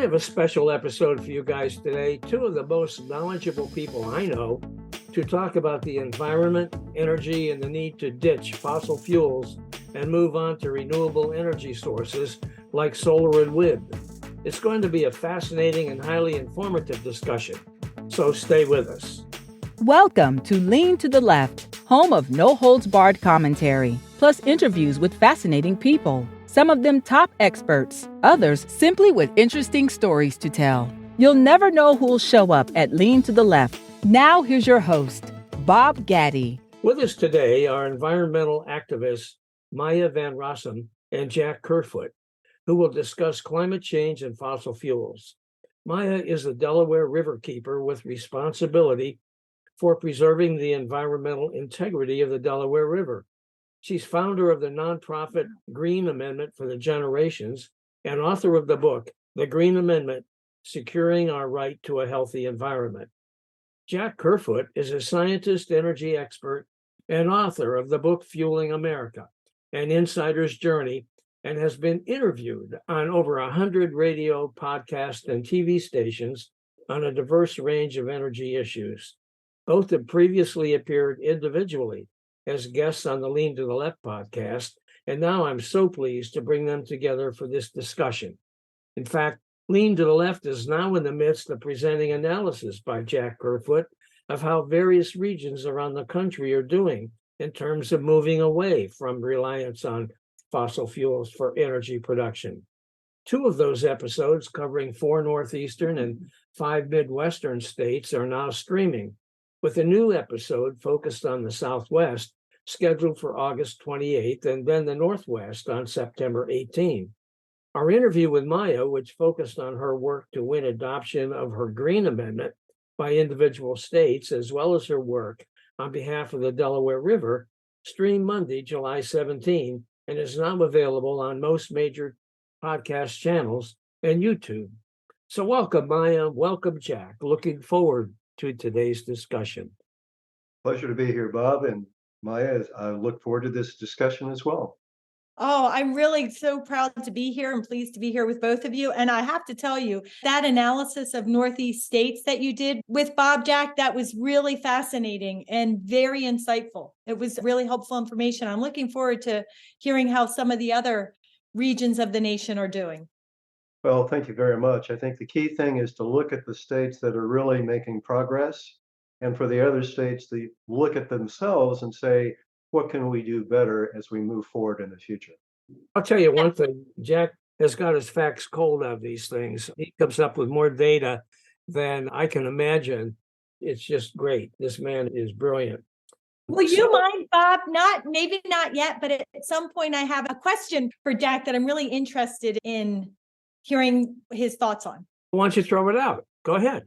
have a special episode for you guys today. Two of the most knowledgeable people I know to talk about the environment, energy, and the need to ditch fossil fuels and move on to renewable energy sources like solar and wind. It's going to be a fascinating and highly informative discussion, so stay with us. Welcome to Lean to the Left, home of no-holds-barred commentary, plus interviews with fascinating people. Some of them top experts, others simply with interesting stories to tell. You'll never know who'll show up at Lean to the Left. Now here's your host, Bob Gatty. With us today are environmental activists Maya Van Rossum and Jack Kerfoot, who will discuss climate change and fossil fuels. Maya is the Delaware River keeper with responsibility for preserving the environmental integrity of the Delaware River. She's founder of the nonprofit Green Amendment for the Generations and author of the book, The Green Amendment, Securing Our Right to a Healthy Environment. Jack Kerfoot is a scientist, energy expert, and author of the book Fueling America, An Insider's Journey, and has been interviewed on over 100 radio, podcast, and TV stations on a diverse range of energy issues. Both have previously appeared individually as guests on the Lean to the Left podcast, and now I'm so pleased to bring them together for this discussion. In fact, Lean to the Left is now in the midst of presenting analysis by Jack Kerfoot of how various regions around the country are doing in terms of moving away from reliance on fossil fuels for energy production. Two of those episodes, covering 4 northeastern and 5 midwestern states, are now streaming, with a new episode focused on the Southwest scheduled for August 28th and then the Northwest on September 18th. Our interview with Maya, which focused on her work to win adoption of her Green Amendment by individual states, as well as her work on behalf of the Delaware River, streamed Monday, July 17, and is now available on most major podcast channels and YouTube. So welcome, Maya. Welcome, Jack. Looking forward to today's discussion. Pleasure to be here, Bob, and Maya. I look forward to this discussion as well. Oh, I'm really so proud to be here and pleased to be here with both of you. And I have to tell you, that analysis of Northeast states that you did with Bob, Jack, that was really fascinating and very insightful. It was really helpful information. I'm looking forward to hearing how some of the other regions of the nation are doing. Well, thank you very much. I think the key thing is to look at the states that are really making progress, and for the other states to look at themselves and say, what can we do better as we move forward in the future? I'll tell you one thing, Jack has got his facts cold on these things. He comes up with more data than I can imagine. It's just great. This man is brilliant. Will you mind, Bob? Maybe not yet, but at some point I have a question for Jack that I'm really interested in hearing his thoughts on. Why don't you throw it out? Go ahead.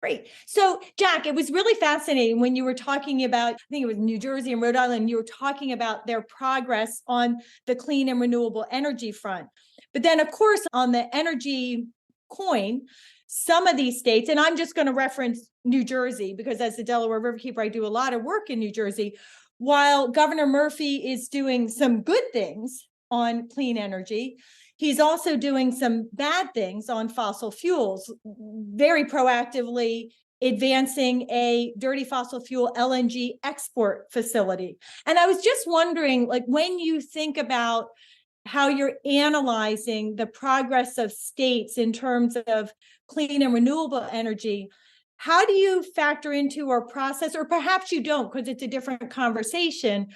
Great. So, Jack, it was really fascinating when you were talking about, I think it was New Jersey and Rhode Island, you were talking about their progress on the clean and renewable energy front. But then, of course, on the energy coin, some of these states, and I'm just going to reference New Jersey, because as the Delaware Riverkeeper, I do a lot of work in New Jersey. While Governor Murphy is doing some good things on clean energy, he's also doing some bad things on fossil fuels, very proactively advancing a dirty fossil fuel LNG export facility. And I was just wondering, like, when you think about how you're analyzing the progress of states in terms of clean and renewable energy, how do you factor into or process, or perhaps you don't because it's a different conversation,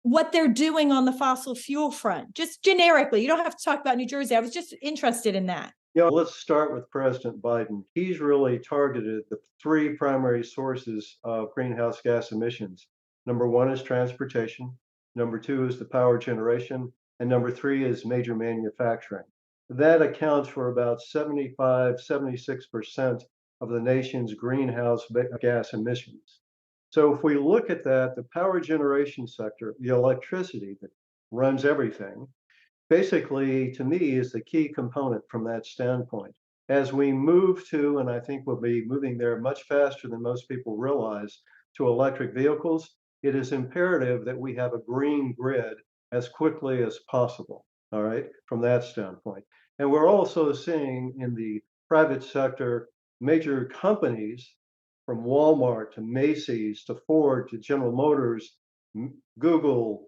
what they're doing on the fossil fuel front, just generically? You don't have to talk about New Jersey. I was just interested in that. Yeah, let's start with President Biden. He's really targeted the 3 primary sources of greenhouse gas emissions. Number 1 is transportation. Number 2 is the power generation. And number 3 is major manufacturing. That accounts for about 76% of the nation's greenhouse gas emissions. So if we look at that, the power generation sector, the electricity that runs everything, basically, to me, is the key component from that standpoint. As we move to, and I think we'll be moving there much faster than most people realize, to electric vehicles, it is imperative that we have a green grid as quickly as possible, all right, from that standpoint. And we're also seeing in the private sector, major companies from Walmart to Macy's to Ford to General Motors, Google,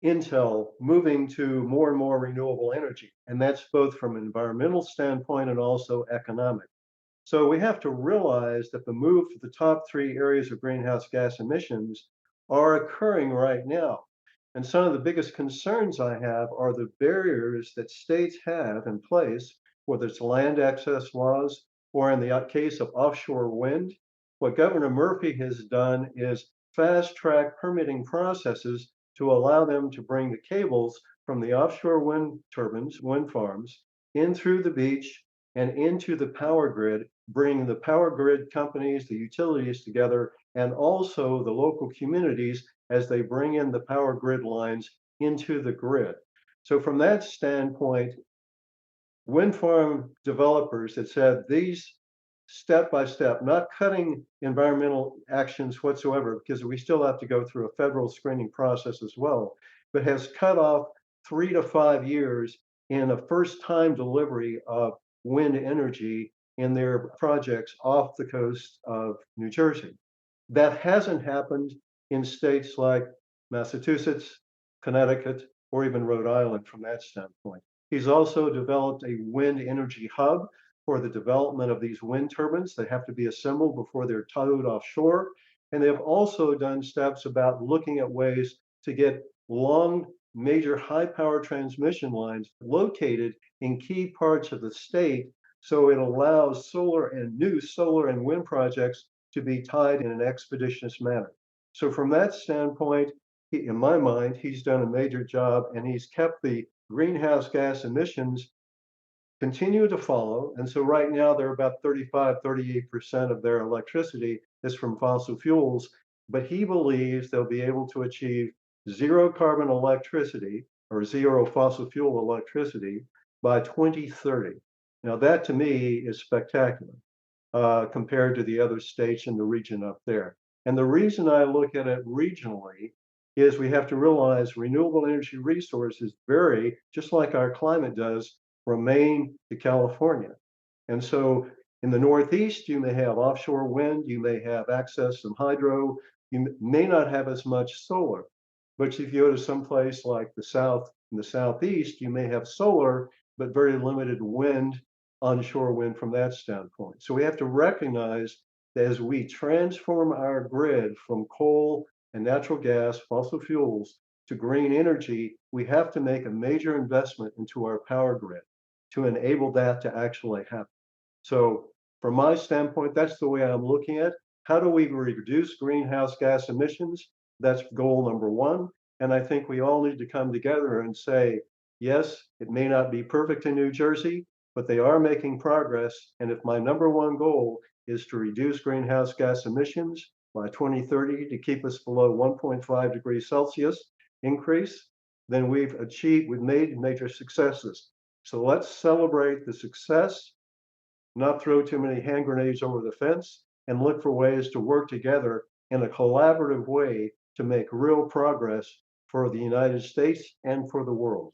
Intel, moving to more and more renewable energy. And that's both from an environmental standpoint and also economic. So we have to realize that the move to the top three areas of greenhouse gas emissions are occurring right now. And some of the biggest concerns I have are the barriers that states have in place, whether it's land access laws or in the case of offshore wind. What Governor Murphy has done is fast track permitting processes to allow them to bring the cables from the offshore wind turbines, wind farms, in through the beach and into the power grid, bringing the power grid companies, the utilities together, and also the local communities as they bring in the power grid lines into the grid. So from that standpoint, wind farm developers that said these step by step, not cutting environmental actions whatsoever, because we still have to go through a federal screening process as well, but has cut off 3 to 5 years in a first time delivery of wind energy in their projects off the coast of New Jersey. That hasn't happened in states like Massachusetts, Connecticut, or even Rhode Island from that standpoint. He's also developed a wind energy hub for the development of these wind turbines. They have to be assembled before they're towed offshore. And they have also done steps about looking at ways to get long, major high power transmission lines located in key parts of the state. So it allows new solar and wind projects to be tied in an expeditious manner. So from that standpoint, in my mind, he's done a major job and he's kept the greenhouse gas emissions continue to follow. And so right now they're about 38% of their electricity is from fossil fuels, but he believes they'll be able to achieve zero carbon electricity or zero fossil fuel electricity by 2030. Now that to me is spectacular compared to the other states in the region up there. And the reason I look at it regionally is we have to realize renewable energy resources vary, just like our climate does, from Maine to California. And so in the Northeast, you may have offshore wind, you may have access to hydro, you may not have as much solar. But if you go to someplace like the South, in the Southeast, you may have solar, but very limited wind, onshore wind from that standpoint. So we have to recognize that as we transform our grid from coal and natural gas, fossil fuels, to green energy, we have to make a major investment into our power grid to enable that to actually happen. So from my standpoint, that's the way I'm looking at it. How do we reduce greenhouse gas emissions? That's goal number one. And I think we all need to come together and say, yes, it may not be perfect in New Jersey, but they are making progress. And if my number one goal is to reduce greenhouse gas emissions by 2030 to keep us below 1.5 degrees Celsius increase, then we've made major successes. So let's celebrate the success, not throw too many hand grenades over the fence, and look for ways to work together in a collaborative way to make real progress for the United States and for the world.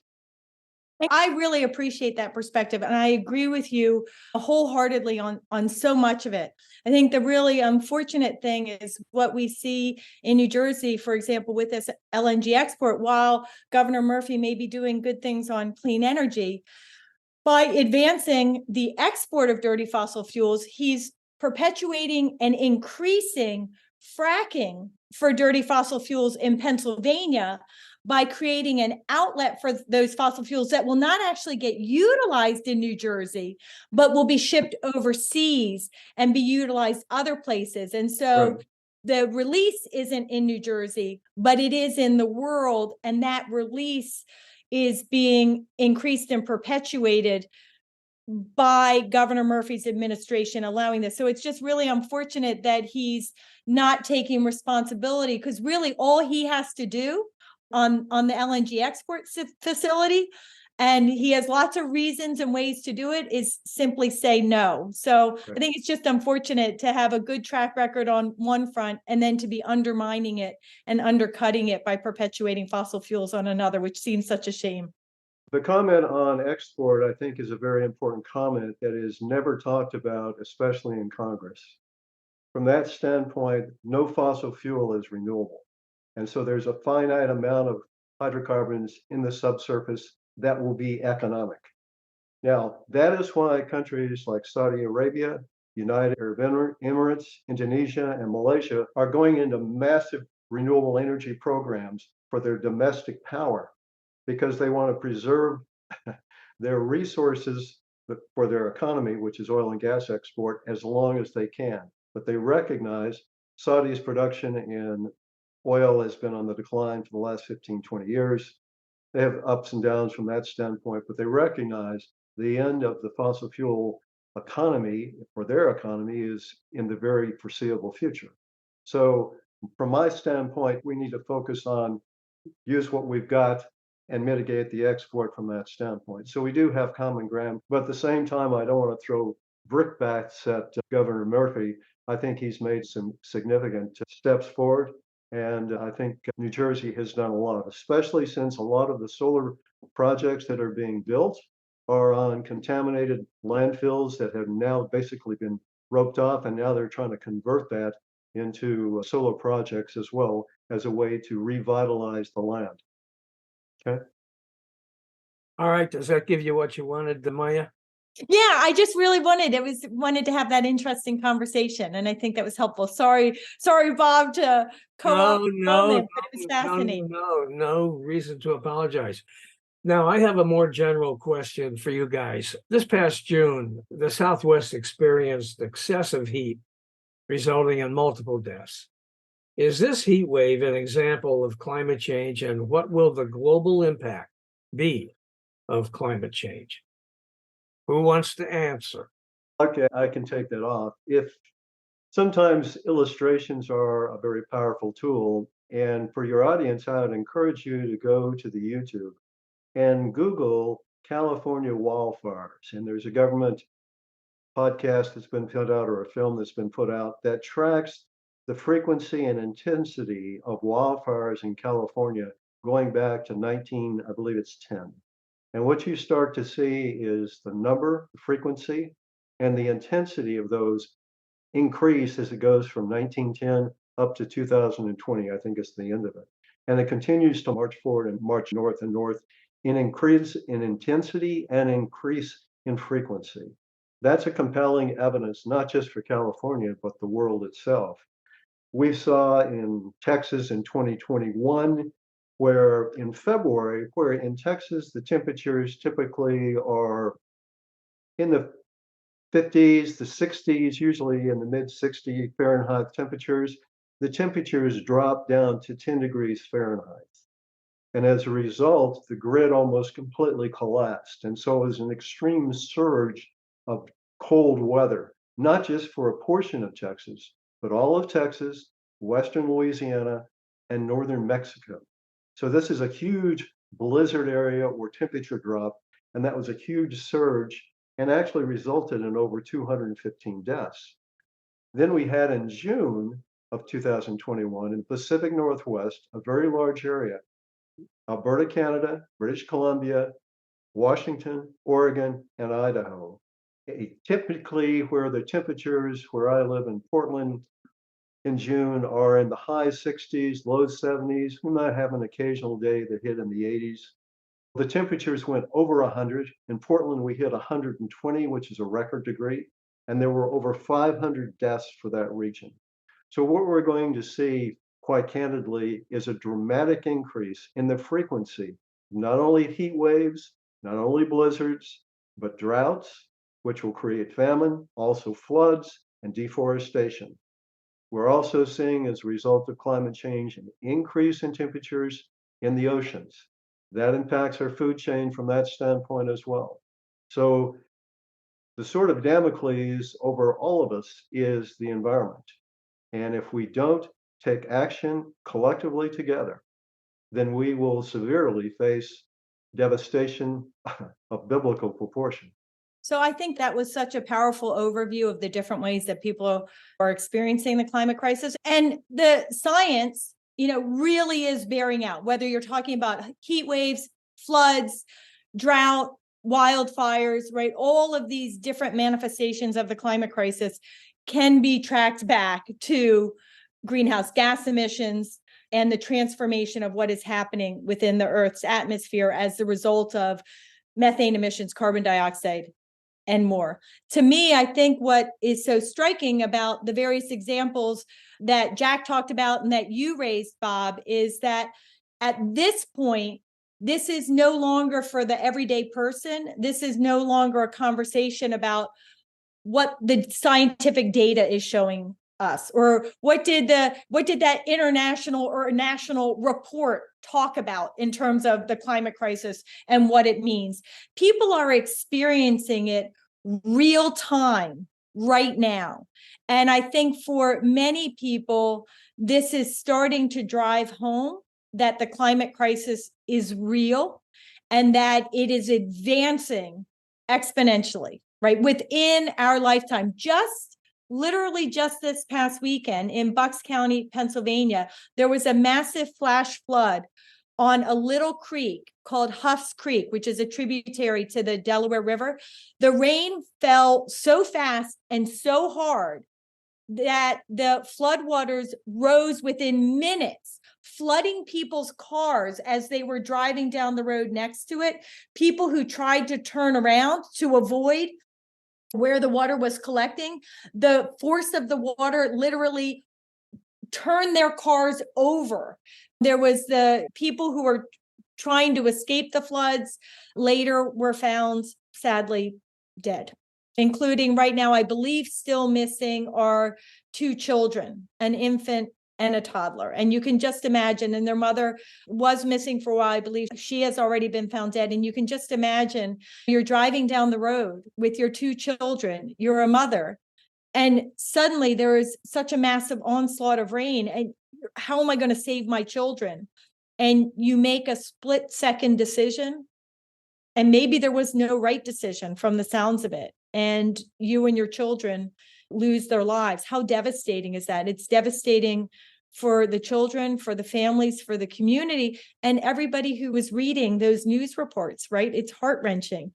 I really appreciate that perspective, and I agree with you wholeheartedly on so much of it. I think the really unfortunate thing is what we see in New Jersey, for example, with this LNG export. While Governor Murphy may be doing good things on clean energy, by advancing the export of dirty fossil fuels, he's perpetuating and increasing fracking for dirty fossil fuels in Pennsylvania by creating an outlet for those fossil fuels that will not actually get utilized in New Jersey, but will be shipped overseas and be utilized other places. And so the release isn't in New Jersey, but it is in the world. And that release is being increased and perpetuated by Governor Murphy's administration allowing this. So it's just really unfortunate that he's not taking responsibility, because really all he has to do on the LNG export facility, and he has lots of reasons and ways to do it, is simply say no. So I think it's just unfortunate to have a good track record on one front and then to be undermining it and undercutting it by perpetuating fossil fuels on another, which seems such a shame. The comment on export, I think, is a very important comment that is never talked about, especially in Congress. From that standpoint, no fossil fuel is renewable. And so there's a finite amount of hydrocarbons in the subsurface that will be economic. Now, that is why countries like Saudi Arabia, United Arab Emirates, Indonesia, and Malaysia are going into massive renewable energy programs for their domestic power because they want to preserve their resources for their economy, which is oil and gas export, as long as they can. But they recognize Saudi's production in oil has been on the decline for the last 15, 20 years. They have ups and downs from that standpoint, but they recognize the end of the fossil fuel economy for their economy is in the very foreseeable future. So from my standpoint, we need to focus on use what we've got and mitigate the export from that standpoint. So we do have common ground, but at the same time, I don't want to throw brickbats at Governor Murphy. I think he's made some significant steps forward. And I think New Jersey has done a lot, especially since a lot of the solar projects that are being built are on contaminated landfills that have now basically been roped off. And now they're trying to convert that into solar projects as well as a way to revitalize the land. Okay. All right. Does that give you what you wanted, Maya? Yeah, I just really wanted to have that interesting conversation, and I think that was helpful. Sorry, Bob, to No, comment, but it was fascinating. no reason to apologize. Now, I have a more general question for you guys. This past June, the Southwest experienced excessive heat, resulting in multiple deaths. Is this heat wave an example of climate change, and what will the global impact be of climate change? Who wants to answer? Okay, I can take that off. If sometimes illustrations are a very powerful tool, and for your audience, I would encourage you to go to the YouTube and Google California wildfires. And there's a government podcast that's been put out or a film that's been put out that tracks the frequency and intensity of wildfires in California going back to I believe it's 10. And what you start to see is the number, the frequency, and the intensity of those increase as it goes from 1910 up to 2020, I think is the end of it. And it continues to march forward and march north and north in increase in intensity and increase in frequency. That's a compelling evidence, not just for California, but the world itself. We saw in Texas in 2021, where in February, where in Texas, the temperatures typically are in the 50s, the 60s, usually in the mid 60 Fahrenheit temperatures, the temperatures drop down to 10 degrees Fahrenheit. And as a result, the grid almost completely collapsed. And so it was an extreme surge of cold weather, not just for a portion of Texas, but all of Texas, Western Louisiana, and Northern Mexico. So this is a huge blizzard area where temperature dropped, and that was a huge surge and actually resulted in over 215 deaths. Then we had in June of 2021 in the Pacific Northwest, a very large area, Alberta, Canada, British Columbia, Washington, Oregon, and Idaho. Typically where the temperatures where I live in Portland in June are in the high 60s, low 70s. We might have an occasional day that hit in the 80s. The temperatures went over 100. In Portland, we hit 120, which is a record degree, and there were over 500 deaths for that region. So what we're going to see, quite candidly, is a dramatic increase in the frequency, not only heat waves, not only blizzards, but droughts, which will create famine, also floods and deforestation. We're also seeing, as a result of climate change, an increase in temperatures in the oceans. That impacts our food chain from that standpoint as well. So the sort of Damocles over all of us is the environment. And if we don't take action collectively together, then we will severely face devastation of biblical proportion. So I think that was such a powerful overview of the different ways that people are experiencing the climate crisis. And the science, really is bearing out, whether you're talking about heat waves, floods, drought, wildfires, right? All of these different manifestations of the climate crisis can be tracked back to greenhouse gas emissions and the transformation of what is happening within the Earth's atmosphere as the result of methane emissions, carbon dioxide, and more. To me, I think what is so striking about the various examples that Jack talked about and that you raised, Bob, is that at this point, this is no longer for the everyday person. This is no longer a conversation about what the scientific data is showing us, or what did that international or national report talk about in terms of the climate crisis and what it means. People are experiencing it real time right now. And I think for many people, this is starting to drive home that the climate crisis is real and that it is advancing exponentially, right? Within our lifetime. Literally just this past weekend in Bucks County, Pennsylvania, there was a massive flash flood on a little creek called Huff's Creek, which is a tributary to the Delaware River. The rain fell so fast and so hard that the floodwaters rose within minutes, flooding people's cars as they were driving down the road next to it. People who tried to turn around to avoid where the water was collecting, the force of the water literally turned their cars over. There was the people who were trying to escape the floods later were found sadly dead, including right now, I believe still missing are 2 children, an infant and a toddler. And you can just imagine, and their mother was missing for a while. I believe she has already been found dead. And you can just imagine you're driving down the road with your 2 children, you're a mother, and suddenly there is such a massive onslaught of rain. And how am I going to save my children? And you make a split-second decision. And maybe there was no right decision from the sounds of it. And you and your children lose their lives. How devastating is that? It's devastating for the children, for the families, for the community, and everybody who was reading those news reports, right? It's heart-wrenching.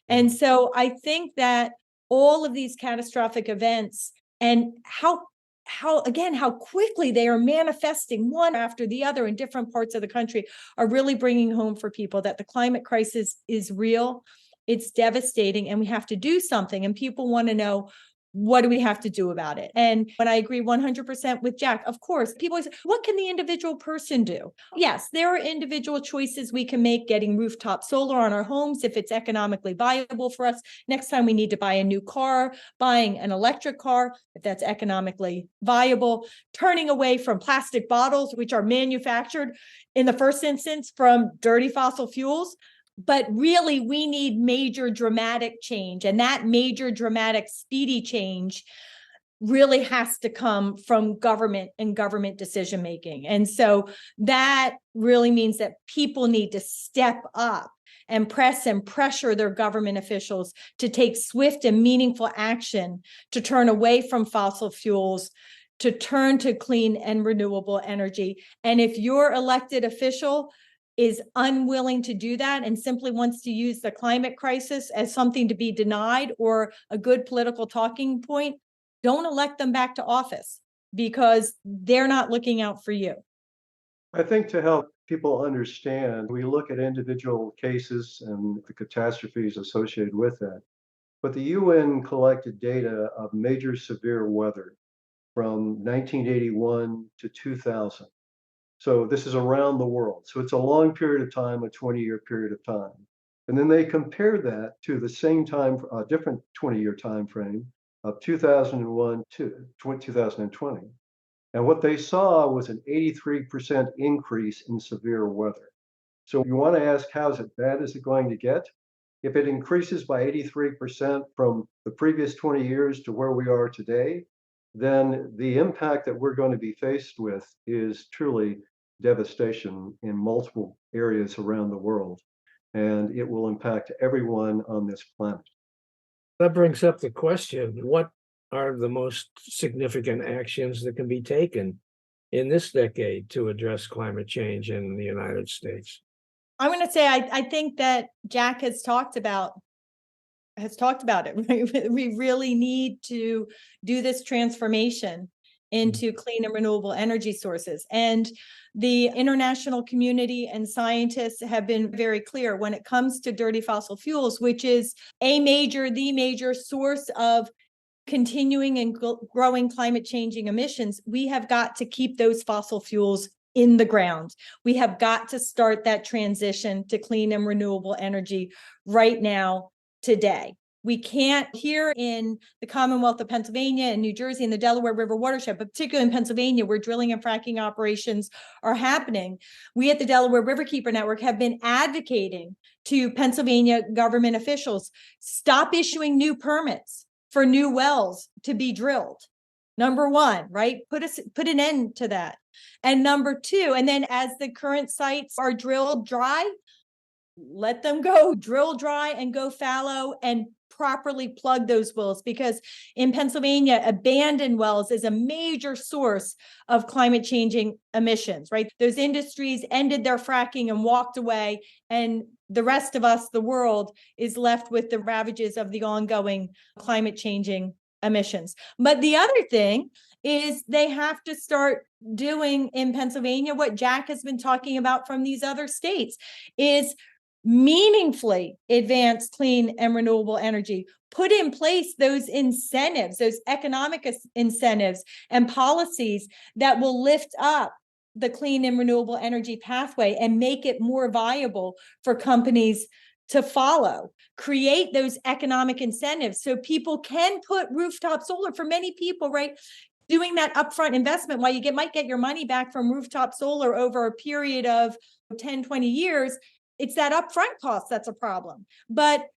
And so I think that all of these catastrophic events and how quickly they are manifesting one after the other in different parts of the country are really bringing home for people that the climate crisis is real. It's devastating and we have to do something. And people want to know, what do we have to do about it? And when I agree 100% with Jack, of course, people say, what can the individual person do? Yes, there are individual choices we can make, getting rooftop solar on our homes if it's economically viable for us. Next time we need to buy a new car, buying an electric car, if that's economically viable, turning away from plastic bottles, which are manufactured in the first instance from dirty fossil fuels. But really, we need major dramatic change. And that major dramatic speedy change really has to come from government and government decision making. And so that really means that people need to step up and press and pressure their government officials to take swift and meaningful action to turn away from fossil fuels, to turn to clean and renewable energy. And if your elected official is unwilling to do that and simply wants to use the climate crisis as something to be denied or a good political talking point, don't elect them back to office because they're not looking out for you. I think to help people understand, we look at individual cases and the catastrophes associated with that. But the UN collected data of major severe weather from 1981 to 2000. So this is around the world. So it's a long period of time, a 20-year period of time. And then they compared that to the same time, a different 20-year time frame of 2001 to 2020. And what they saw was an 83% increase in severe weather. So you want to ask, how's it bad is it going to get? If it increases by 83% from the previous 20 years to where we are today, then the impact that we're going to be faced with is truly devastation in multiple areas around the world. And it will impact everyone on this planet. That brings up the question, what are the most significant actions that can be taken in this decade to address climate change in the United States? I'm going to say I think that Jack has talked about it. Right? We really need to do this transformation into clean and renewable energy sources. And the international community and scientists have been very clear when it comes to dirty fossil fuels, which is the major source of continuing and growing climate changing emissions. We have got to keep those fossil fuels in the ground. We have got to start that transition to clean and renewable energy right now, today. We can't, here in the Commonwealth of Pennsylvania and New Jersey and the Delaware River watershed, but particularly in Pennsylvania, where drilling and fracking operations are happening, we at the Delaware Riverkeeper Network have been advocating to Pennsylvania government officials, stop issuing new permits for new wells to be drilled. Number one, right? Put an end to that. And number two, and then as the current sites are drilled dry, let them go drill dry and go fallow and properly plug those wells, because in Pennsylvania, abandoned wells is a major source of climate changing emissions, right? Those industries ended their fracking and walked away, and the rest of us, the world, is left with the ravages of the ongoing climate changing emissions. But the other thing is they have to start doing in Pennsylvania what Jack has been talking about from these other states, is meaningfully advance clean and renewable energy, put in place those incentives, those economic incentives and policies that will lift up the clean and renewable energy pathway and make it more viable for companies to follow. Create those economic incentives so people can put rooftop solar. For many people, right, doing that upfront investment, while you might get your money back from rooftop solar over a period of 10, 20 years, it's that upfront cost that's a problem. But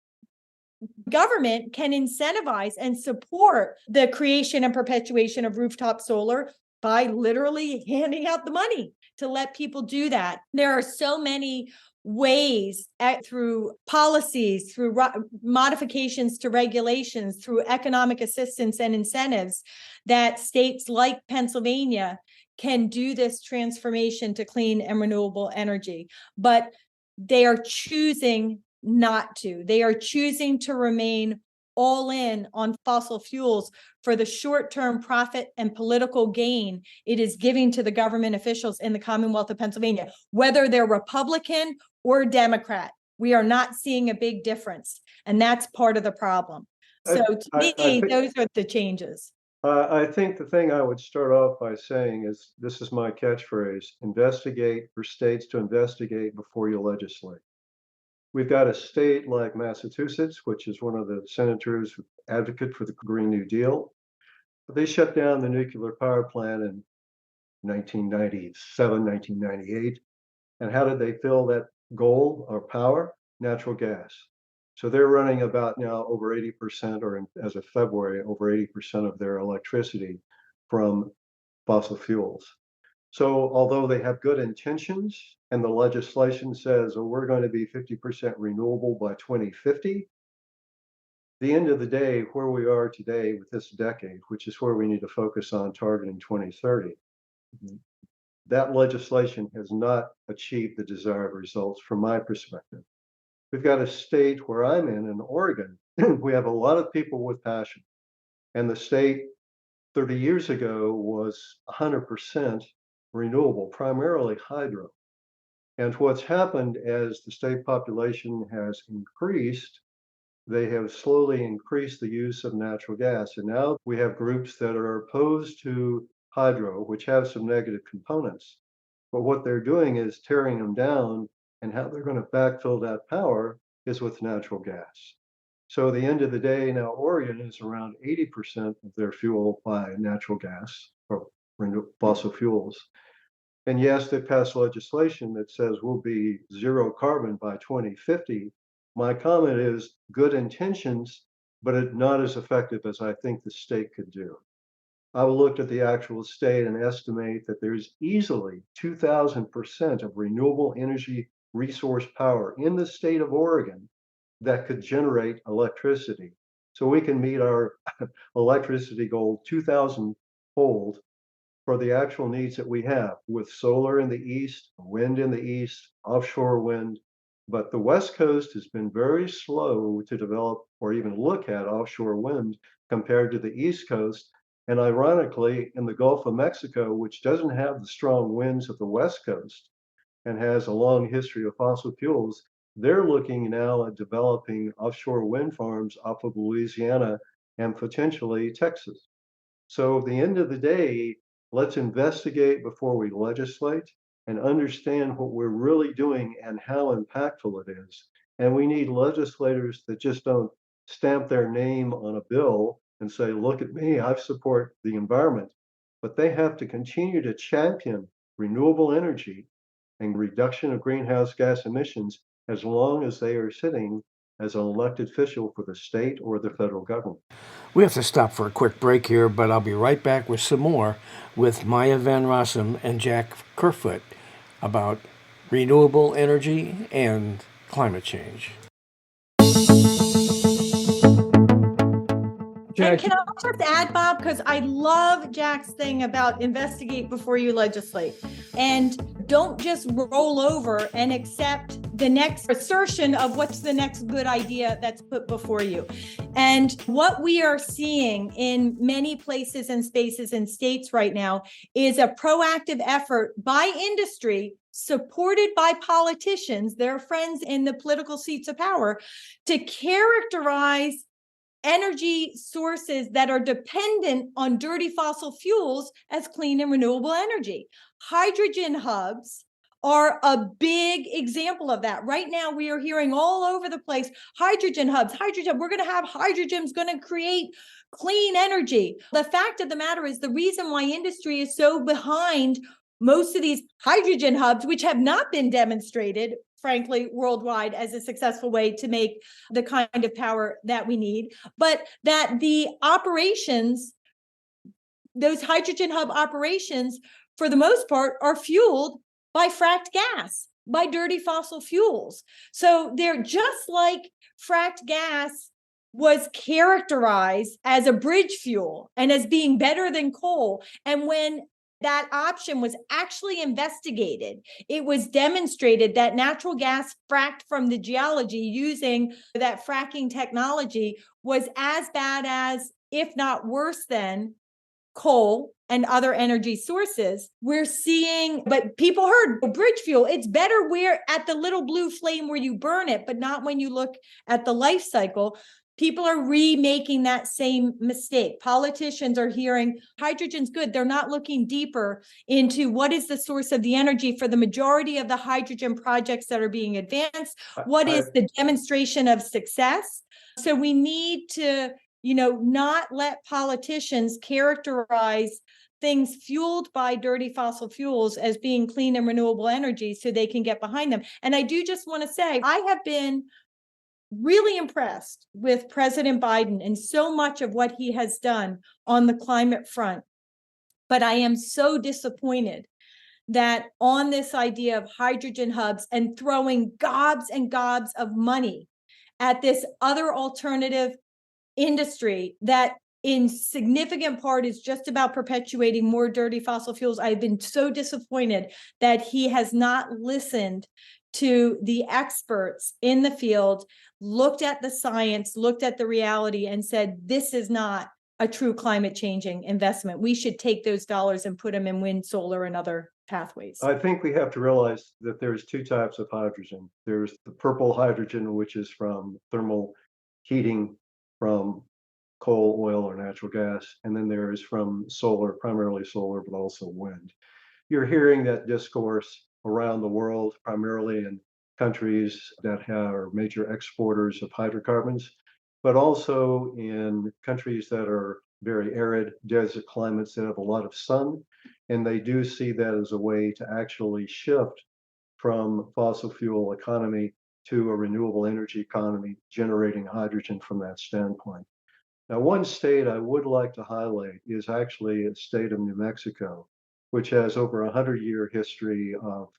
government can incentivize and support the creation and perpetuation of rooftop solar by literally handing out the money to let people do that. There are so many ways through policies, through modifications to regulations, through economic assistance and incentives that states like Pennsylvania can do this transformation to clean and renewable energy. But they are choosing not to. They are choosing to remain all in on fossil fuels for the short-term profit and political gain it is giving to the government officials in the Commonwealth of Pennsylvania, whether they're Republican or Democrat. We are not seeing a big difference, and that's part of the problem. So to me, those are the changes. I think the thing I would start off by saying is, this is my catchphrase: investigate, for states to investigate before you legislate. We've got a state like Massachusetts, which is one of the senators who advocate for the Green New Deal. They shut down the nuclear power plant in 1997, 1998. And how did they fill that goal or power? Natural gas. So they're running about now over 80%, or as of February, over 80% of their electricity from fossil fuels. So although they have good intentions and the legislation says, oh, we're going to be 50% renewable by 2050, the end of the day, where we are today with this decade, which is where we need to focus on targeting 2030, that legislation has not achieved the desired results from my perspective. We've got a state where I'm in Oregon, we have a lot of people with passion. And the state 30 years ago was 100% renewable, primarily hydro. And what's happened as the state population has increased, they have slowly increased the use of natural gas. And now we have groups that are opposed to hydro, which have some negative components. But what they're doing is tearing them down, and how they're going to backfill that power is with natural gas. So at the end of the day, now Oregon is around 80% of their fuel by natural gas or fossil fuels. And yes, they passed legislation that says we'll be zero carbon by 2050. My comment is good intentions, but not as effective as I think the state could do. I looked at the actual state and estimate that there's easily 2,000% of renewable energy resource power in the state of Oregon that could generate electricity. So we can meet our electricity goal 2,000-fold for the actual needs that we have, with solar in the east, wind in the east, offshore wind, But the West Coast has been very slow to develop or even look at offshore wind compared to the East Coast. And ironically, in the Gulf of Mexico, which doesn't have the strong winds of the West Coast and has a long history of fossil fuels, they're looking now at developing offshore wind farms off of Louisiana and potentially Texas. So at the end of the day, let's investigate before we legislate and understand what we're really doing and how impactful it is. And we need legislators that just don't stamp their name on a bill and say, look at me, I support the environment. But they have to continue to champion renewable energy and reduction of greenhouse gas emissions as long as they are sitting as an elected official for the state or the federal government. We have to stop for a quick break here, but I'll be right back with some more with Maya Van Rossum and Jack Kerfoot about renewable energy and climate change. And can I just add, Bob, because I love Jack's thing about investigate before you legislate. And don't just roll over and accept the next assertion of what's the next good idea that's put before you. And what we are seeing in many places and spaces and states right now is a proactive effort by industry, supported by politicians, their friends in the political seats of power, to characterize energy sources that are dependent on dirty fossil fuels as clean and renewable energy. Hydrogen hubs are a big example of that. Right now, we are hearing all over the place, hydrogen hubs, hydrogen, we're going to have hydrogen's going to create clean energy. The fact of the matter is the reason why industry is so behind most of these hydrogen hubs, which have not been demonstrated, frankly, worldwide as a successful way to make the kind of power that we need, but that the operations, those hydrogen hub operations, for the most part, are fueled by fracked gas, by dirty fossil fuels. So they're just like fracked gas was characterized as a bridge fuel and as being better than coal. And when that option was actually investigated, it was demonstrated that natural gas fracked from the geology using that fracking technology was as bad as, if not worse than, coal and other energy sources. We're seeing, but people heard bridge fuel, it's better where at the little blue flame where you burn it, but not when you look at the life cycle. People are remaking that same mistake. Politicians are hearing hydrogen's good. They're not looking deeper into what is the source of the energy for the majority of the hydrogen projects that are being advanced. What is the demonstration of success? So we need to, not let politicians characterize things fueled by dirty fossil fuels as being clean and renewable energy so they can get behind them. And I do just want to say, I have been really impressed with President Biden and so much of what he has done on the climate front. But I am so disappointed that on this idea of hydrogen hubs and throwing gobs and gobs of money at this other alternative industry that in significant part is just about perpetuating more dirty fossil fuels. I've been so disappointed that he has not listened to the experts in the field, looked at the science, looked at the reality, and said, this is not a true climate changing investment. We should take those dollars and put them in wind, solar, and other pathways. I think we have to realize that there's two types of hydrogen. There's the purple hydrogen, which is from thermal heating from coal, oil, or natural gas. And then there is from solar, primarily solar, but also wind. You're hearing that discourse around the world, primarily in countries that are major exporters of hydrocarbons, but also in countries that are very arid desert climates that have a lot of sun. And they do see that as a way to actually shift from fossil fuel economy to a renewable energy economy, generating hydrogen from that standpoint. Now, one state I would like to highlight is actually the state of New Mexico, which has over 100-year history of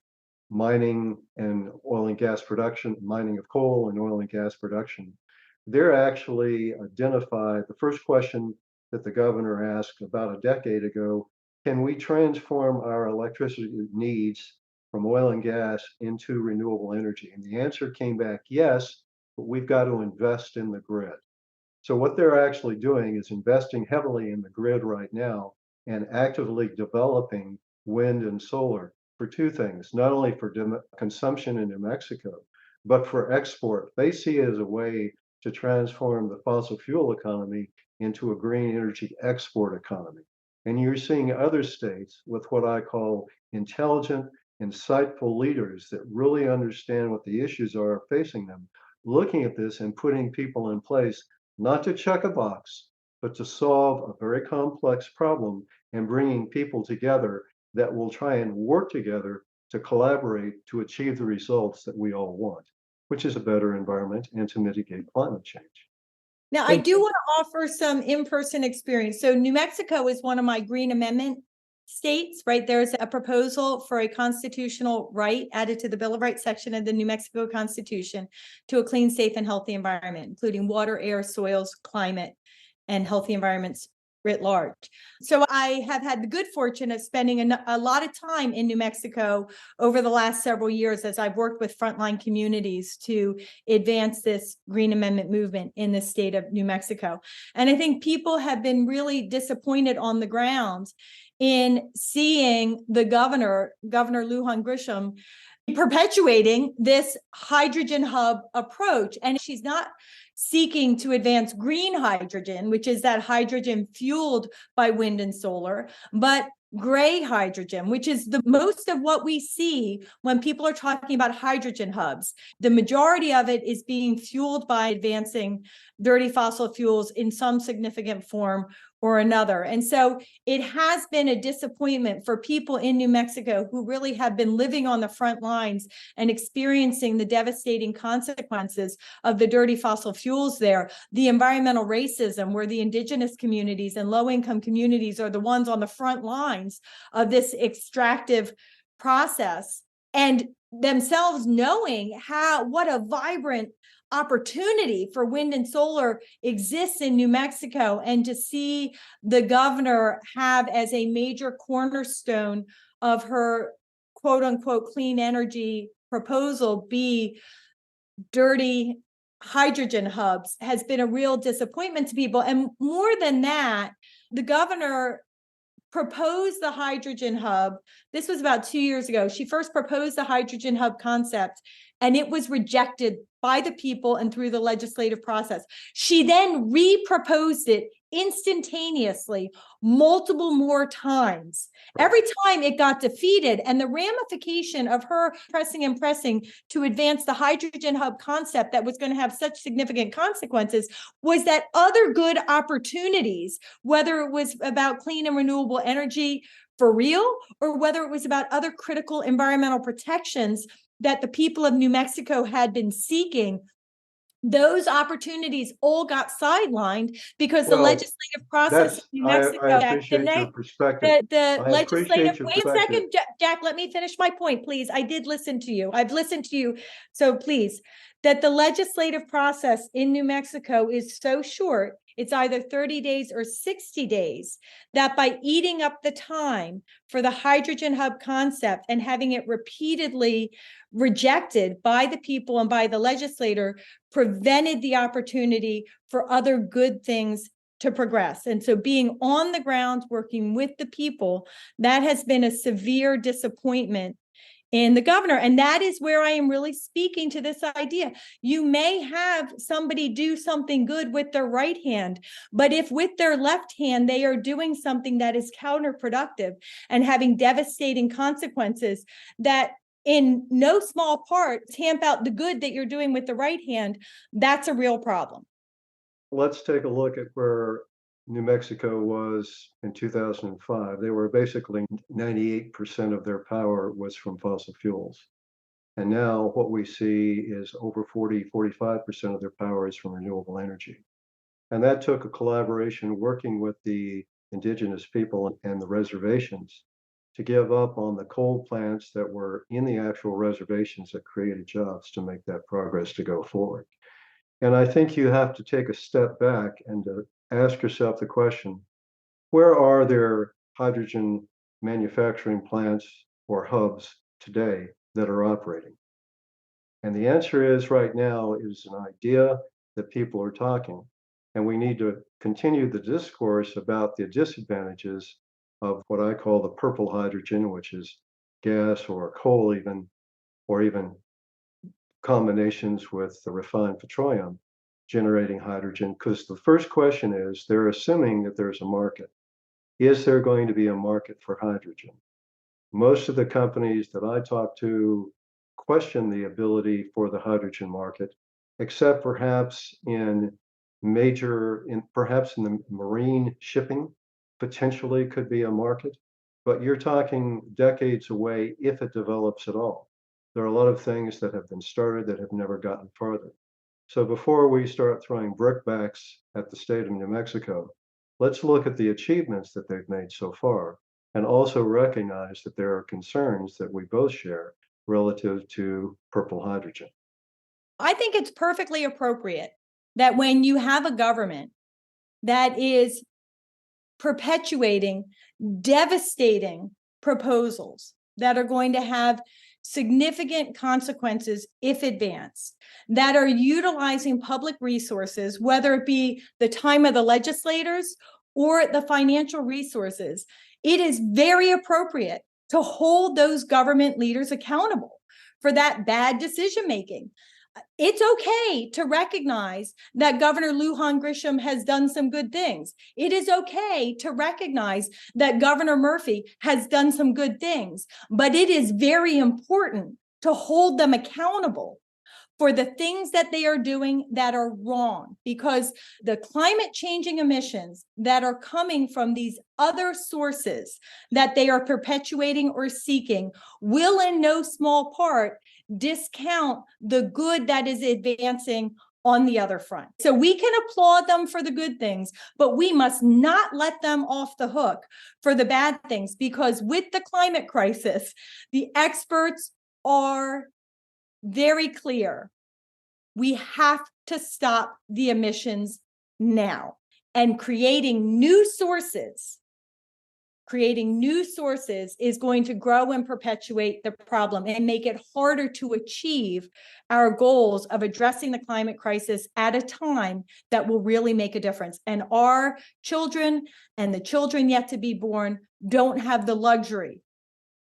mining and oil and gas production, mining of coal and oil and gas production. They're actually identified, the first question that the governor asked about a decade ago, can we transform our electricity needs from oil and gas into renewable energy? And the answer came back, yes, but we've got to invest in the grid. So what they're actually doing is investing heavily in the grid right now and actively developing wind and solar for two things, not only for consumption in New Mexico, but for export. They see it as a way to transform the fossil fuel economy into a green energy export economy. And you're seeing other states with what I call intelligent, insightful leaders that really understand what the issues are facing them, looking at this and putting people in place, not to check a box, but to solve a very complex problem and bringing people together that will try and work together to collaborate to achieve the results that we all want, which is a better environment and to mitigate climate change. Now, I do want to offer some in-person experience. So New Mexico is one of my Green Amendment states, right? There's a proposal for a constitutional right added to the Bill of Rights section of the New Mexico Constitution to a clean, safe, and healthy environment, including water, air, soils, climate, and healthy environments writ large. So I have had the good fortune of spending a lot of time in New Mexico over the last several years as I've worked with frontline communities to advance this Green Amendment movement in the state of New Mexico. And I think people have been really disappointed on the ground in seeing the Governor Lujan Grisham, perpetuating this hydrogen hub approach. And she's not seeking to advance green hydrogen, which is that hydrogen fueled by wind and solar, but gray hydrogen, which is the most of what we see when people are talking about hydrogen hubs. The majority of it is being fueled by advancing dirty fossil fuels in some significant form or another. And so it has been a disappointment for people in New Mexico who really have been living on the front lines and experiencing the devastating consequences of the dirty fossil fuels there, the environmental racism where the indigenous communities and low-income communities are the ones on the front lines of this extractive process, and themselves knowing what a vibrant opportunity for wind and solar exists in New Mexico, and to see the governor have as a major cornerstone of her quote unquote clean energy proposal be dirty hydrogen hubs has been a real disappointment to people. And more than that, the governor proposed the hydrogen hub. This was about 2 years ago. She first proposed the hydrogen hub concept, and it was rejected by the people and through the legislative process. She then re-proposed it instantaneously multiple more times. Every time it got defeated, and the ramification of her pressing to advance the hydrogen hub concept that was going to have such significant consequences was that other good opportunities, whether it was about clean and renewable energy for real, or whether it was about other critical environmental protections that the people of New Mexico had been seeking, those opportunities all got sidelined because the legislative process in New Mexico. I appreciate your perspective. The legislative. Wait a second, Jack. Let me finish my point, please. I did listen to you. I've listened to you, so please. That the legislative process in New Mexico is so short. It's either 30 days or 60 days, that by eating up the time for the hydrogen hub concept and having it repeatedly rejected by the people and by the legislator prevented the opportunity for other good things to progress. And so being on the ground, working with the people, that has been a severe disappointment in the governor. And that is where I am really speaking to this idea. You may have somebody do something good with their right hand, but if with their left hand, they are doing something that is counterproductive and having devastating consequences that in no small part tamp out the good that you're doing with the right hand, that's a real problem. Let's take a look at where New Mexico was in 2005. They were basically 98% of their power was from fossil fuels. And now what we see is over 45% of their power is from renewable energy. And that took a collaboration working with the indigenous people and the reservations to give up on the coal plants that were in the actual reservations that created jobs to make that progress to go forward. And I think you have to take a step back and ask yourself the question, where are there hydrogen manufacturing plants or hubs today that are operating? And the answer is right now is an idea that people are talking. And we need to continue the discourse about the disadvantages of what I call the purple hydrogen, which is gas or coal even, or even combinations with the refined petroleum generating hydrogen. Because the first question is, they're assuming that there's a market. Is there going to be a market for hydrogen? Most of the companies that I talk to question the ability for the hydrogen market, except perhaps in perhaps in the marine shipping, potentially could be a market, but you're talking decades away if it develops at all. There are a lot of things that have been started that have never gotten farther. So before we start throwing brickbats at the state of New Mexico, let's look at the achievements that they've made so far, and also recognize that there are concerns that we both share relative to purple hydrogen. I think it's perfectly appropriate that when you have a government that is perpetuating devastating proposals that are going to have significant consequences if advanced, that are utilizing public resources, whether it be the time of the legislators or the financial resources, it is very appropriate to hold those government leaders accountable for that bad decision making. It's okay to recognize that Governor Lujan Grisham has done some good things. It is okay to recognize that Governor Murphy has done some good things, but it is very important to hold them accountable for the things that they are doing that are wrong, because the climate changing emissions that are coming from these other sources that they are perpetuating or seeking will in no small part discount the good that is advancing on the other front. So we can applaud them for the good things, but we must not let them off the hook for the bad things, because with the climate crisis, the experts are very clear. We have to stop the emissions now, and creating new sources is going to grow and perpetuate the problem and make it harder to achieve our goals of addressing the climate crisis at a time that will really make a difference. And our children and the children yet to be born don't have the luxury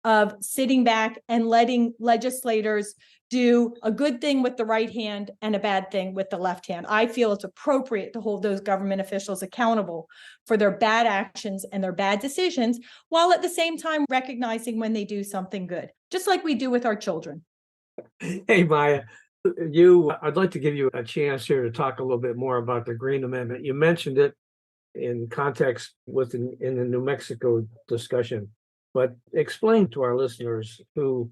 of sitting back and letting legislators do a good thing with the right hand and a bad thing with the left hand. I feel it's appropriate to hold those government officials accountable for their bad actions and their bad decisions, while at the same time recognizing when they do something good, just like we do with our children. Hey, Maya, I'd like to give you a chance here to talk a little bit more about the Green Amendment. You mentioned it in context in the New Mexico discussion, but explain to our listeners who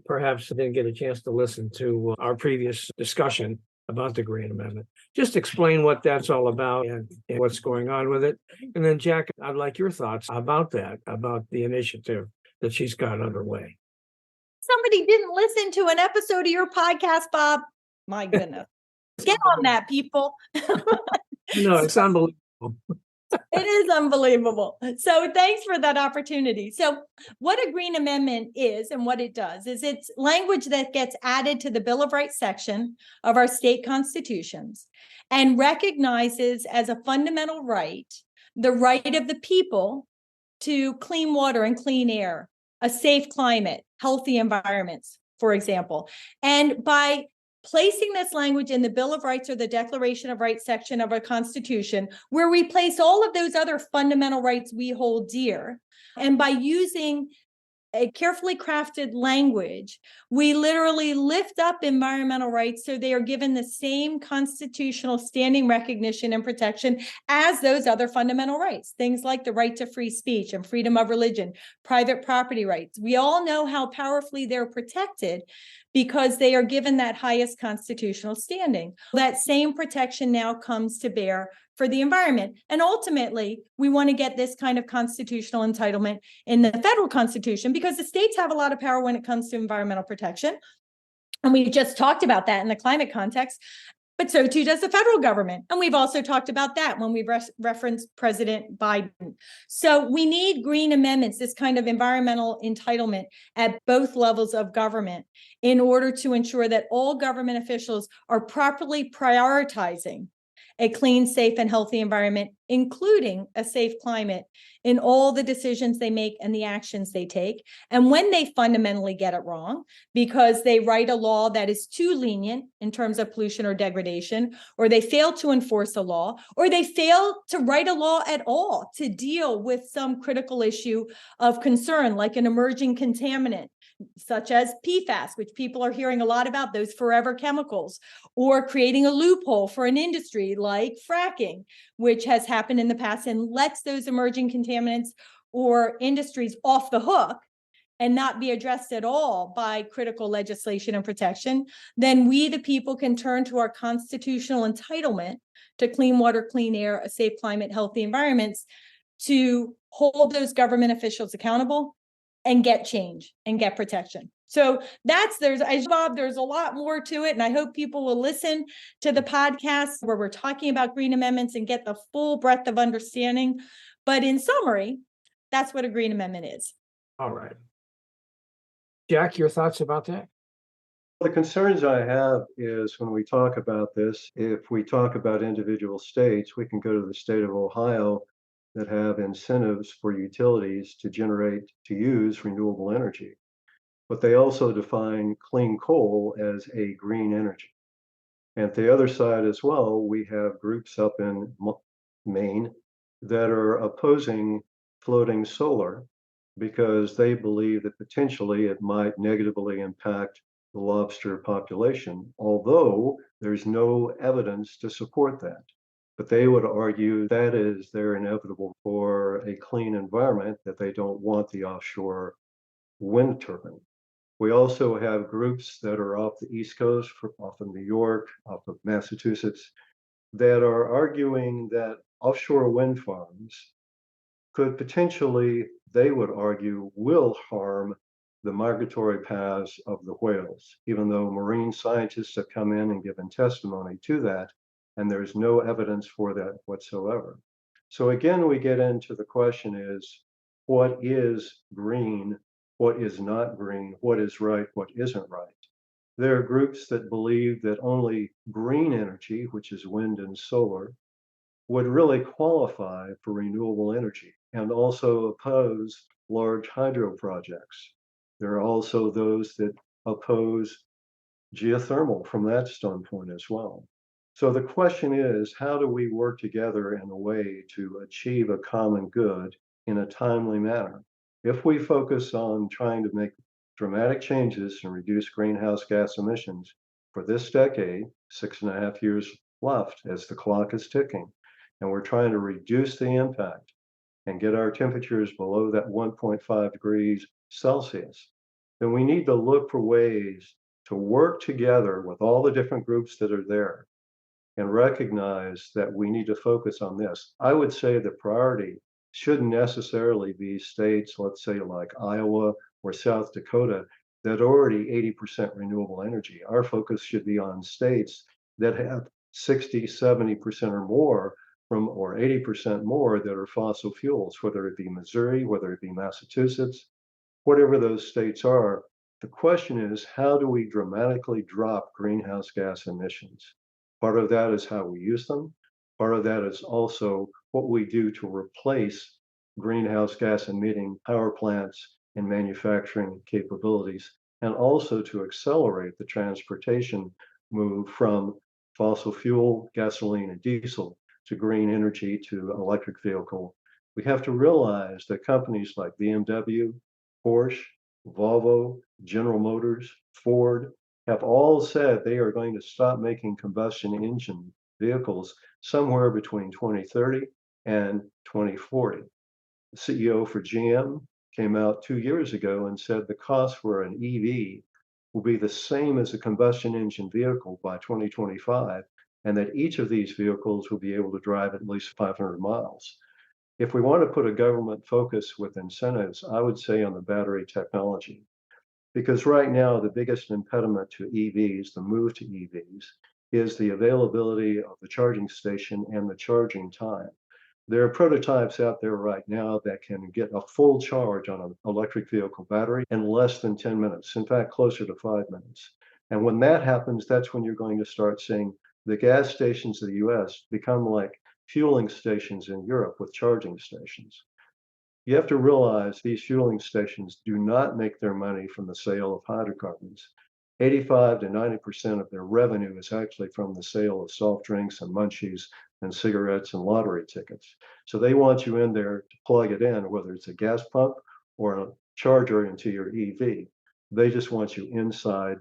perhaps didn't get a chance to listen to our previous discussion about the Green Amendment. Just explain what that's all about and what's going on with it. And then, Jack, I'd like your thoughts about the initiative that she's got underway. Somebody didn't listen to an episode of your podcast, Bob. My goodness. Get on that, people. No, it's unbelievable. It is unbelievable. So thanks for that opportunity. So what a Green Amendment is and what it does is it's language that gets added to the Bill of Rights section of our state constitutions and recognizes as a fundamental right the right of the people to clean water and clean air, a safe climate, healthy environments, for example. And by placing this language in the Bill of Rights or the Declaration of Rights section of our Constitution, where we place all of those other fundamental rights we hold dear, and by using a carefully crafted language, we literally lift up environmental rights so they are given the same constitutional standing recognition and protection as those other fundamental rights, things like the right to free speech and freedom of religion, private property rights. We all know how powerfully they're protected because they are given that highest constitutional standing. That same protection now comes to bear for the environment. And ultimately, we want to get this kind of constitutional entitlement in the federal constitution because the states have a lot of power when it comes to environmental protection. And we just talked about that in the climate context. But so too does the federal government. And we've also talked about that when we referenced President Biden. So we need green amendments, this kind of environmental entitlement at both levels of government in order to ensure that all government officials are properly prioritizing a clean, safe, and healthy environment, including a safe climate in all the decisions they make and the actions they take. And when they fundamentally get it wrong, because they write a law that is too lenient in terms of pollution or degradation, or they fail to enforce a law, or they fail to write a law at all to deal with some critical issue of concern, like an emerging contaminant, such as PFAS, which people are hearing a lot about, those forever chemicals, or creating a loophole for an industry like fracking, which has happened in the past and lets those emerging contaminants or industries off the hook and not be addressed at all by critical legislation and protection, then we, the people, can turn to our constitutional entitlement to clean water, clean air, a safe climate, healthy environments to hold those government officials accountable and get change and get protection. So Bob, there's a lot more to it. And I hope people will listen to the podcast where we're talking about green amendments and get the full breadth of understanding. But in summary, that's what a green amendment is. All right. Jack, your thoughts about that? The concerns I have is when we talk about this, if we talk about individual states, we can go to the state of Ohio that have incentives for utilities to use renewable energy. But they also define clean coal as a green energy. And the other side as well, we have groups up in Maine that are opposing floating solar because they believe that potentially it might negatively impact the lobster population, although there's no evidence to support that. But they would argue that is they're inevitable for a clean environment, that they don't want the offshore wind turbine. We also have groups that are off the East Coast, off of New York, off of Massachusetts, that are arguing that offshore wind farms could potentially, they would argue, will harm the migratory paths of the whales, even though marine scientists have come in and given testimony to that, and there's no evidence for that whatsoever. So again, we get into the question is, what is green? What is not green? What is right? What isn't right? There are groups that believe that only green energy, which is wind and solar, would really qualify for renewable energy and also oppose large hydro projects. There are also those that oppose geothermal from that standpoint as well. So the question is, how do we work together in a way to achieve a common good in a timely manner? If we focus on trying to make dramatic changes and reduce greenhouse gas emissions for this decade, 6.5 years left as the clock is ticking, and we're trying to reduce the impact and get our temperatures below that 1.5 degrees Celsius, then we need to look for ways to work together with all the different groups that are there and recognize that we need to focus on this. I would say the priority shouldn't necessarily be states, let's say like Iowa or South Dakota, that are already 80% renewable energy. Our focus should be on states that have 60, 70% or more or 80% more that are fossil fuels, whether it be Missouri, whether it be Massachusetts, whatever those states are. The question is, how do we dramatically drop greenhouse gas emissions? Part of that is how we use them. Part of that is also what we do to replace greenhouse gas emitting power plants and manufacturing capabilities, and also to accelerate the transportation move from fossil fuel, gasoline, and diesel to green energy to electric vehicle. We have to realize that companies like BMW, Porsche, Volvo, General Motors, Ford have all said they are going to stop making combustion engine vehicles somewhere between 2030 and 2040. The CEO for GM came out 2 years ago and said the cost for an EV will be the same as a combustion engine vehicle by 2025, and that each of these vehicles will be able to drive at least 500 miles. If we want to put a government focus with incentives, I would say on the battery technology, because right now the biggest impediment to EVs, the move to EVs, is the availability of the charging station and the charging time. There are prototypes out there right now that can get a full charge on an electric vehicle battery in less than 10 minutes. In fact, closer to 5 minutes. And when that happens, that's when you're going to start seeing the gas stations of the US become like fueling stations in Europe with charging stations. You have to realize these fueling stations do not make their money from the sale of hydrocarbons. 85 to 90% of their revenue is actually from the sale of soft drinks and munchies and cigarettes and lottery tickets. So they want you in there to plug it in, whether it's a gas pump or a charger into your EV. They just want you inside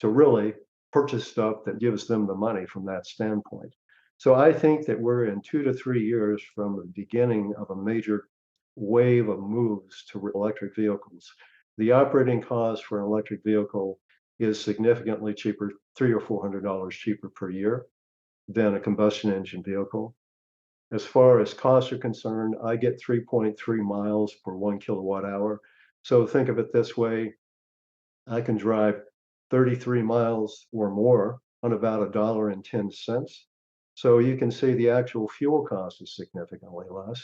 to really purchase stuff that gives them the money from that standpoint. So I think that we're in 2 to 3 years from the beginning of a major wave of moves to electric vehicles. The operating cost for an electric vehicle is significantly cheaper, $300 or $400 cheaper per year than a combustion engine vehicle. As far as costs are concerned, I get 3.3 miles per 1 kilowatt hour. So think of it this way, I can drive 33 miles or more on about $1.10. So you can see the actual fuel cost is significantly less.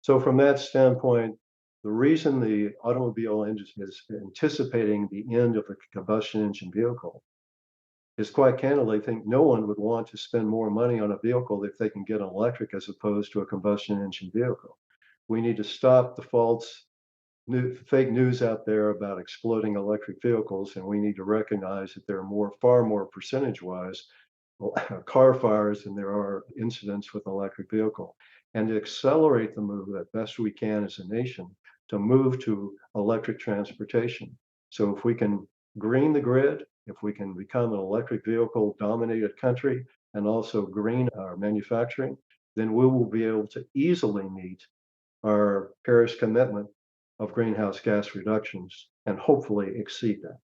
So from that standpoint, the reason the automobile industry is anticipating the end of the combustion engine vehicle is, quite candidly, I think no one would want to spend more money on a vehicle if they can get an electric as opposed to a combustion engine vehicle. We need to stop the false fake news out there about exploding electric vehicles, and we need to recognize that there are far more percentage-wise car fires than there are incidents with electric vehicle, and to accelerate the move as best we can as a nation to move to electric transportation. So if we can green the grid, if we can become an electric vehicle dominated country and also green our manufacturing, then we will be able to easily meet our Paris commitment of greenhouse gas reductions and hopefully exceed that.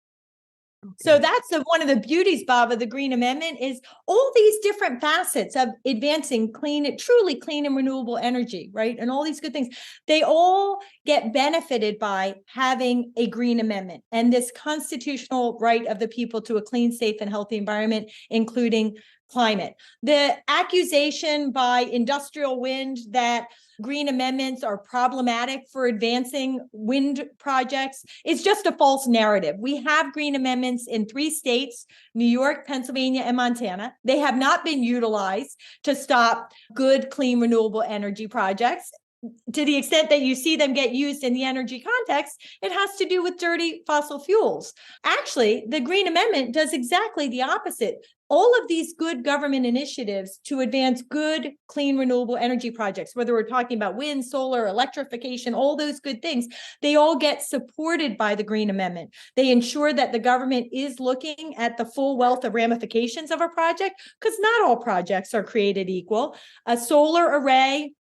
So that's one of the beauties, Bob, of the Green Amendment is all these different facets of advancing truly clean and renewable energy, right? And all these good things, they all get benefited by having a Green Amendment and this constitutional right of the people to a clean, safe, and healthy environment, including climate. The accusation by industrial wind that Green Amendments are problematic for advancing wind projects is just a false narrative. We have Green Amendments in 3 states, New York, Pennsylvania, and Montana. They have not been utilized to stop good, clean, renewable energy projects. To the extent that you see them get used in the energy context, it has to do with dirty fossil fuels. Actually, the Green Amendment does exactly the opposite. All of these good government initiatives to advance good, clean, renewable energy projects, whether we're talking about wind, solar, electrification, all those good things, they all get supported by the Green Amendment. They ensure that the government is looking at the full wealth of ramifications of a project, because not all projects are created equal. A solar array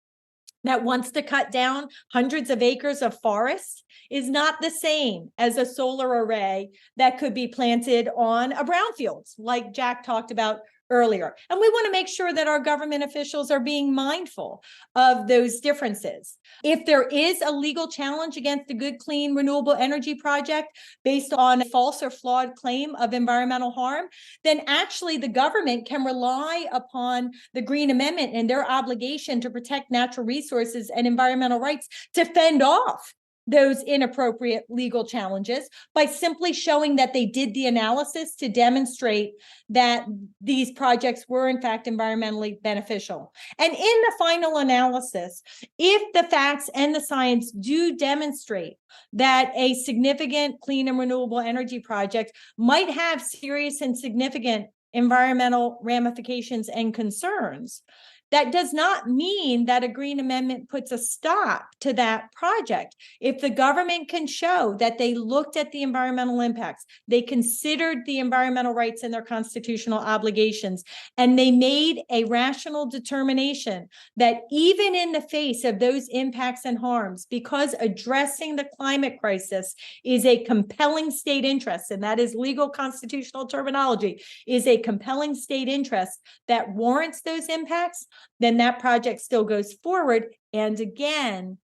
that wants to cut down hundreds of acres of forest is not the same as a solar array that could be planted on a brownfield, like Jack talked about earlier. And we want to make sure that our government officials are being mindful of those differences. If there is a legal challenge against a good, clean, renewable energy project based on a false or flawed claim of environmental harm, then actually the government can rely upon the Green Amendment and their obligation to protect natural resources and environmental rights to fend off those inappropriate legal challenges by simply showing that they did the analysis to demonstrate that these projects were in fact environmentally beneficial. And in the final analysis, if the facts and the science do demonstrate that a significant clean and renewable energy project might have serious and significant environmental ramifications and concerns, that does not mean that a Green Amendment puts a stop to that project. If the government can show that they looked at the environmental impacts, they considered the environmental rights and their constitutional obligations, and they made a rational determination that even in the face of those impacts and harms, because addressing the climate crisis is a compelling state interest, and that is legal constitutional terminology, is a compelling state interest that warrants those impacts, then that project still goes forward. And again,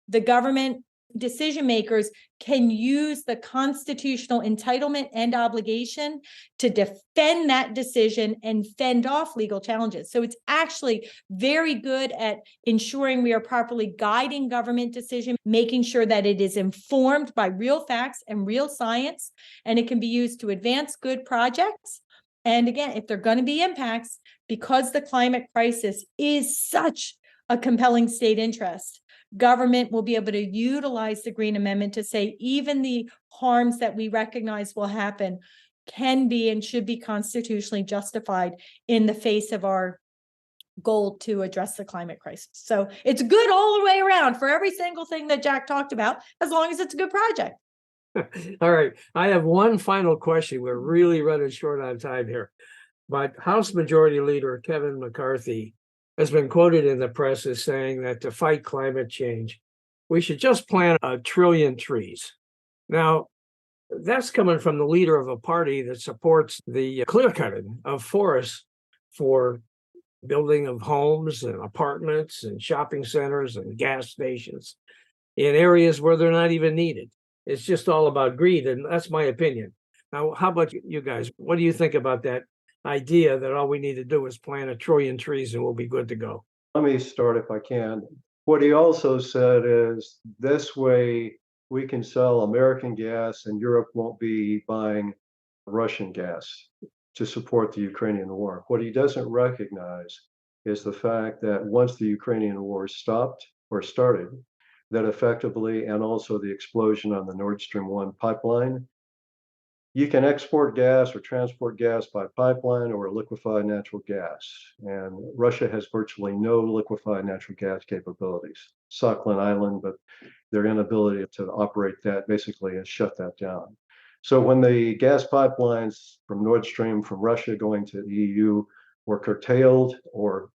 the government decision makers can use the constitutional entitlement and obligation to defend that decision and fend off legal challenges. So it's actually very good at ensuring we are properly guiding government decision, making sure that it is informed by real facts and real science, and it can be used to advance good projects. And again, if there are going to be impacts, because the climate crisis is such a compelling state interest, government will be able to utilize the Green Amendment to say even the harms that we recognize will happen can be and should be constitutionally justified in the face of our goal to address the climate crisis. So it's good all the way around for every single thing that Jack talked about, as long as it's a good project. All right. I have one final question. We're really running short on time here. But House Majority Leader Kevin McCarthy has been quoted in the press as saying that to fight climate change, we should just plant 1 trillion trees. Now, that's coming from the leader of a party that supports the clear cutting of forests for building of homes and apartments and shopping centers and gas stations in areas where they're not even needed. It's just all about greed, and that's my opinion. Now, how about you guys? What do you think about that idea that all we need to do is plant 1 trillion trees and we'll be good to go? Let me start if I can. What he also said is this way we can sell American gas and Europe won't be buying Russian gas to support the Ukrainian war. What he doesn't recognize is the fact that once the Ukrainian war stopped or started, that effectively, and also the explosion on the Nord Stream 1 pipeline, you can export gas or transport gas by pipeline or liquefied natural gas. And Russia has virtually no liquefied natural gas capabilities. Sakhalin Island, but their inability to operate that basically has shut that down. So when the gas pipelines from Nord Stream from Russia going to the EU were curtailed or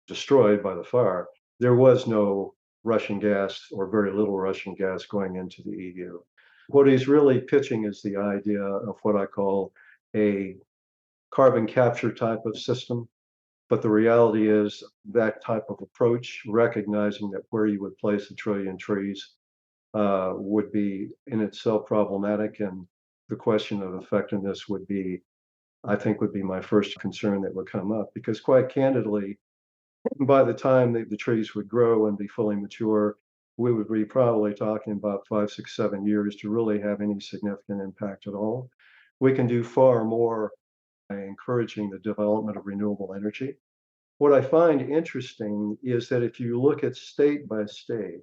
destroyed by the fire, there was no Russian gas or very little Russian gas going into the EU. What he's really pitching is the idea of what I call a carbon capture type of system. But the reality is that type of approach, recognizing that where you would place 1 trillion trees would be in itself problematic. And the question of effectiveness would be, I think, would be my first concern that would come up. Because quite candidly, by the time the trees would grow and be fully mature, we would be probably talking about 5, 6, 7 years to really have any significant impact at all. We can do far more by encouraging the development of renewable energy. What I find interesting is that if you look at state by state,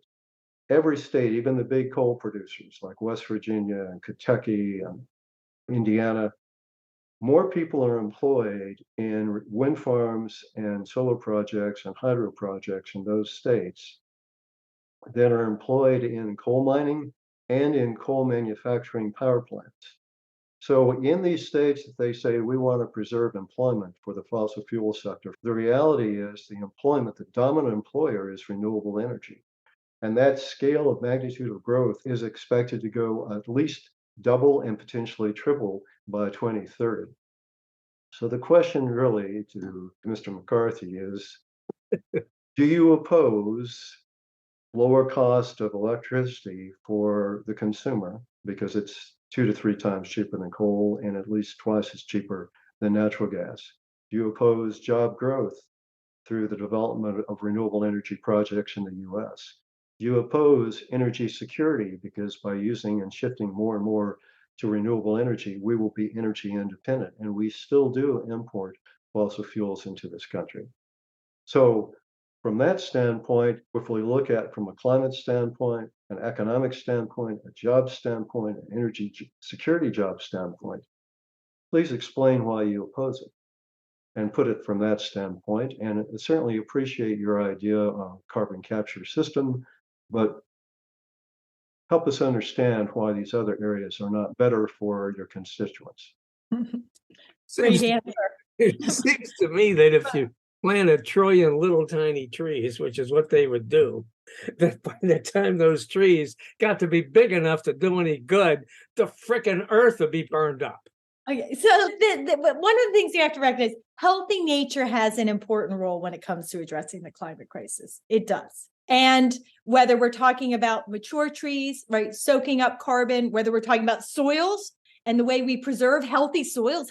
every state, even the big coal producers like West Virginia and Kentucky and Indiana, more people are employed in wind farms and solar projects and hydro projects in those states that are employed in coal mining and in coal manufacturing power plants. So in these states that they say we want to preserve employment for the fossil fuel sector, the reality is the employment, the dominant employer is renewable energy. And that scale of magnitude of growth is expected to go at least double and potentially triple by 2030. So the question really to Mr. McCarthy is, do you oppose lower cost of electricity for the consumer because it's 2 to 3 times cheaper than coal and at least twice as cheaper than natural gas? Do you oppose job growth through the development of renewable energy projects in the US? Do you oppose energy security because by using and shifting more and more to renewable energy, we will be energy independent, and we still do import fossil fuels into this country. So from that standpoint, if we look at from a climate standpoint, an economic standpoint, a job standpoint, an energy security job standpoint, please explain why you oppose it and put it from that standpoint. And I certainly appreciate your idea of carbon capture system, but help us understand why these other areas are not better for your constituents. Seems, Great answer. it seems to me that if you plant 1 trillion little tiny trees, which is what they would do, that by the time those trees got to be big enough to do any good, the frickin' earth would be burned up. Okay, so one of the things you have to recognize, healthy nature has an important role when it comes to addressing the climate crisis. It does. And whether we're talking about mature trees, right, soaking up carbon, whether we're talking about soils and the way we preserve healthy soils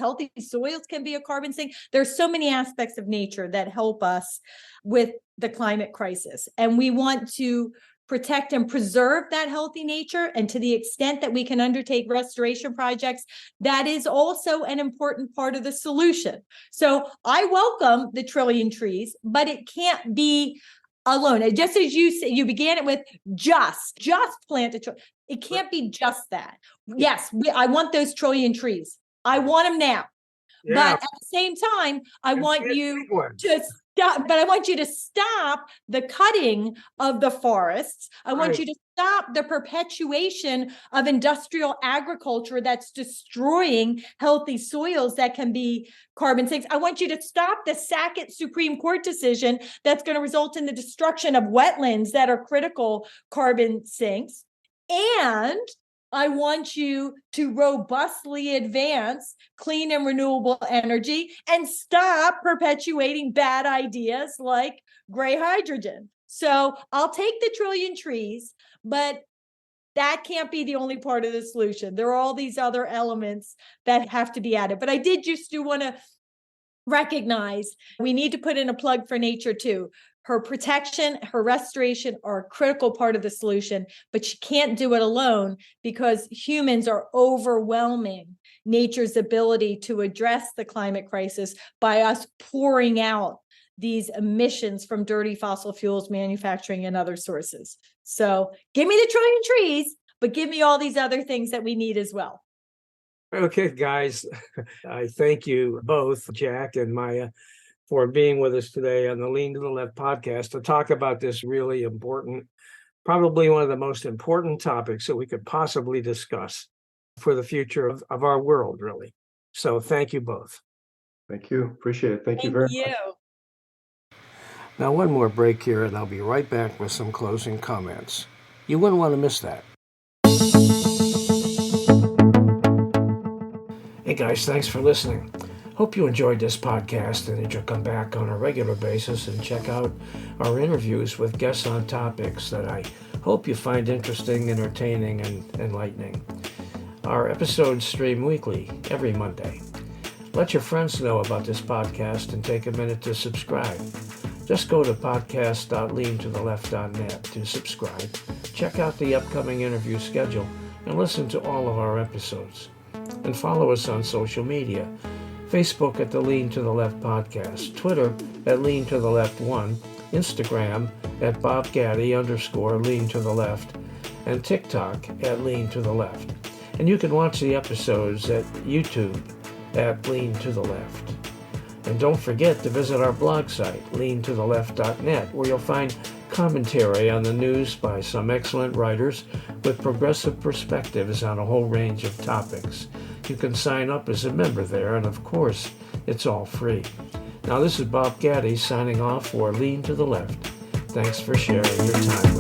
can be a carbon sink. There's so many aspects of nature that help us with the climate crisis. And we want to protect and preserve that healthy nature. And to the extent that we can undertake restoration projects, that is also an important part of the solution. So I welcome the trillion trees, but it can't be alone. And just as you said, you began it with just plant a tree. It can't be just that. Yes, I want those trillion trees. I want them now. Yeah. But at the same time, I want you to stop, but I want you to stop the cutting of the forests. I want you to stop the perpetuation of industrial agriculture that's destroying healthy soils that can be carbon sinks. I want you to stop the Sackett Supreme Court decision that's going to result in the destruction of wetlands that are critical carbon sinks. And I want you to robustly advance clean and renewable energy and stop perpetuating bad ideas like gray hydrogen. So I'll take the trillion trees, but that can't be the only part of the solution. There are all these other elements that have to be added. But I did just do want to recognize we need to put in a plug for nature too. Her protection, her restoration are a critical part of the solution, but she can't do it alone because humans are overwhelming nature's ability to address the climate crisis by us pouring out these emissions from dirty fossil fuels, manufacturing, and other sources. So give me the trillion trees, but give me all these other things that we need as well. Okay, guys, I thank you both, Jack and Maya, for being with us today on the Lean to the Left podcast to talk about this really important, probably one of the most important topics that we could possibly discuss for the future of our world, really. So thank you both. Thank you. Appreciate it. Thank you very much. Now, one more break here, and I'll be right back with some closing comments. You wouldn't want to miss that. Hey guys, thanks for listening. Hope you enjoyed this podcast and that you'll come back on a regular basis and check out our interviews with guests on topics that I hope you find interesting, entertaining, and enlightening. Our episodes stream weekly, every Monday. Let your friends know about this podcast and take a minute to subscribe. Just go to podcast.leantotheleft.net to subscribe, check out the upcoming interview schedule, and listen to all of our episodes. And follow us on social media. Facebook at the Lean to the Left podcast, Twitter at Lean to the Left 1, Instagram at Bob Gatty _Lean to the Left, and TikTok at Lean to the Left. And you can watch the episodes at YouTube at Lean to the Left. And don't forget to visit our blog site, leantotheleft.net, where you'll find commentary on the news by some excellent writers with progressive perspectives on a whole range of topics. You can sign up as a member there, and of course, it's all free. Now, this is Bob Gatty signing off for Lean to the Left. Thanks for sharing your time.